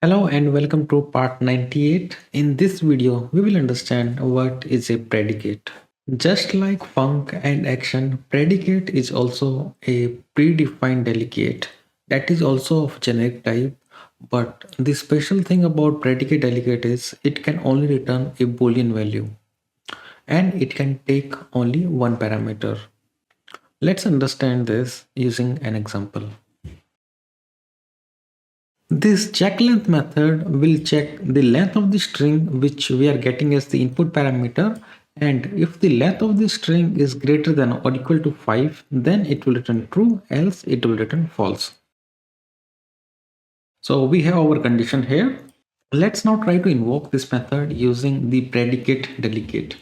Hello and welcome to part 98. In this video, we will understand what is a predicate. Just like func and action, predicate is also a predefined delegate that is also of generic type. But the special thing about predicate delegate is it can only return a Boolean value and it can take only one parameter. Let's understand this using an example. This check length method will check the length of the string which we are getting as the input parameter, and if the length of the string is greater than or equal to 5, then it will return true, else it will return false. So we have our condition here. Let's now try to invoke this method using the predicate delegate.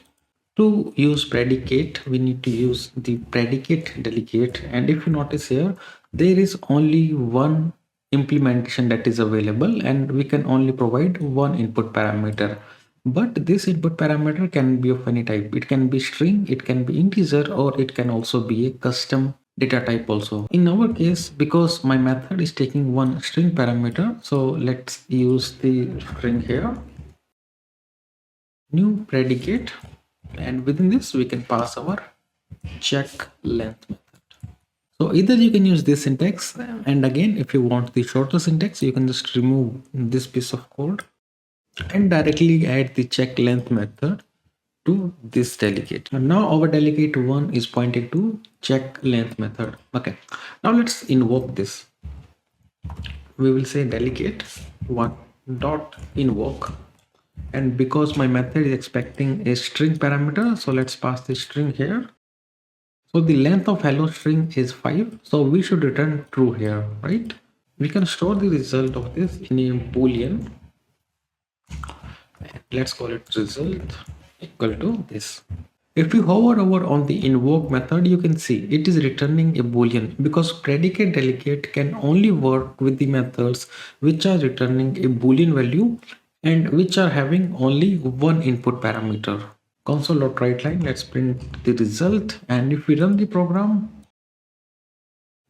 To use predicate, we need to use the predicate delegate, and if you notice here, there is only one implementation that is available and we can only provide one input parameter. But this input parameter can be of any type. It can be string, it can be integer, or it can also be a custom data type also. In our case, because my method is taking one string parameter, so let's use the string here, new predicate, and within this we can pass our check length method. So either you can use this syntax, and again if you want the shorter syntax you can just remove this piece of code and directly add the check length method to this delegate. And now our delegate 1 is pointing to check length method. Okay, now let's invoke this. We will say delegate 1 dot invoke, and because my method is expecting a string parameter, so let's pass the string here. So the length of hello string is 5, so we should return true here, right? We can store the result of this in a boolean. Let's call it result equal to this. If you hover over on the invoke method, you can see it is returning a boolean because predicate delegate can only work with the methods which are returning a boolean value and which are having only one input parameter. Console.writeLine, let's print the result, and if we run the program,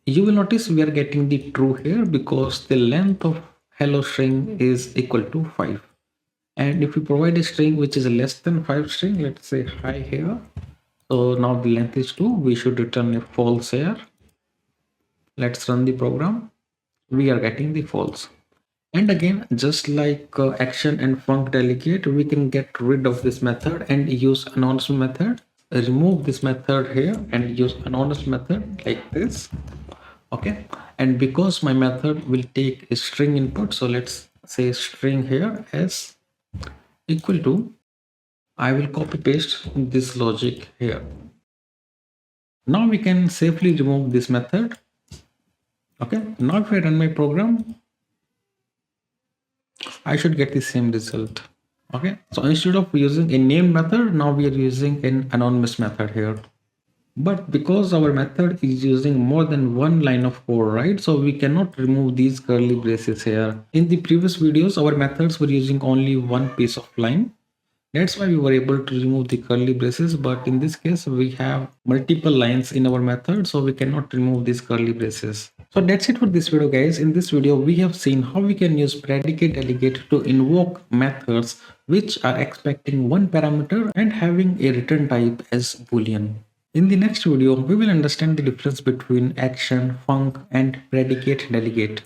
you will notice we are getting the true here because the length of hello string is equal to 5. And if we provide a string which is less than 5 string, let's say hi here, so now the length is 2, we should return a false here. Let's run the program, we are getting the false. And again, just like action and func delegate, we can get rid of this method and use anonymous method. Remove this method here and use anonymous method like this. Okay, and because my method will take a string input, so let's say string here as equal to, I will copy paste this logic here. Now we can safely remove this method. Okay, now if I run my program, I should get the same result. Okay, so instead of using a name method, now we are using an anonymous method here. But because our method is using more than one line of code, right? So we cannot remove these curly braces here. In the previous videos, our methods were using only one piece of line. That's why we were able to remove the curly braces, but in this case we have multiple lines in our method, so we cannot remove these curly braces. So that's it for this video, guys. In this video we have seen how we can use predicate delegate to invoke methods which are expecting one parameter and having a return type as Boolean. In the next video we will understand the difference between action, func and predicate delegate.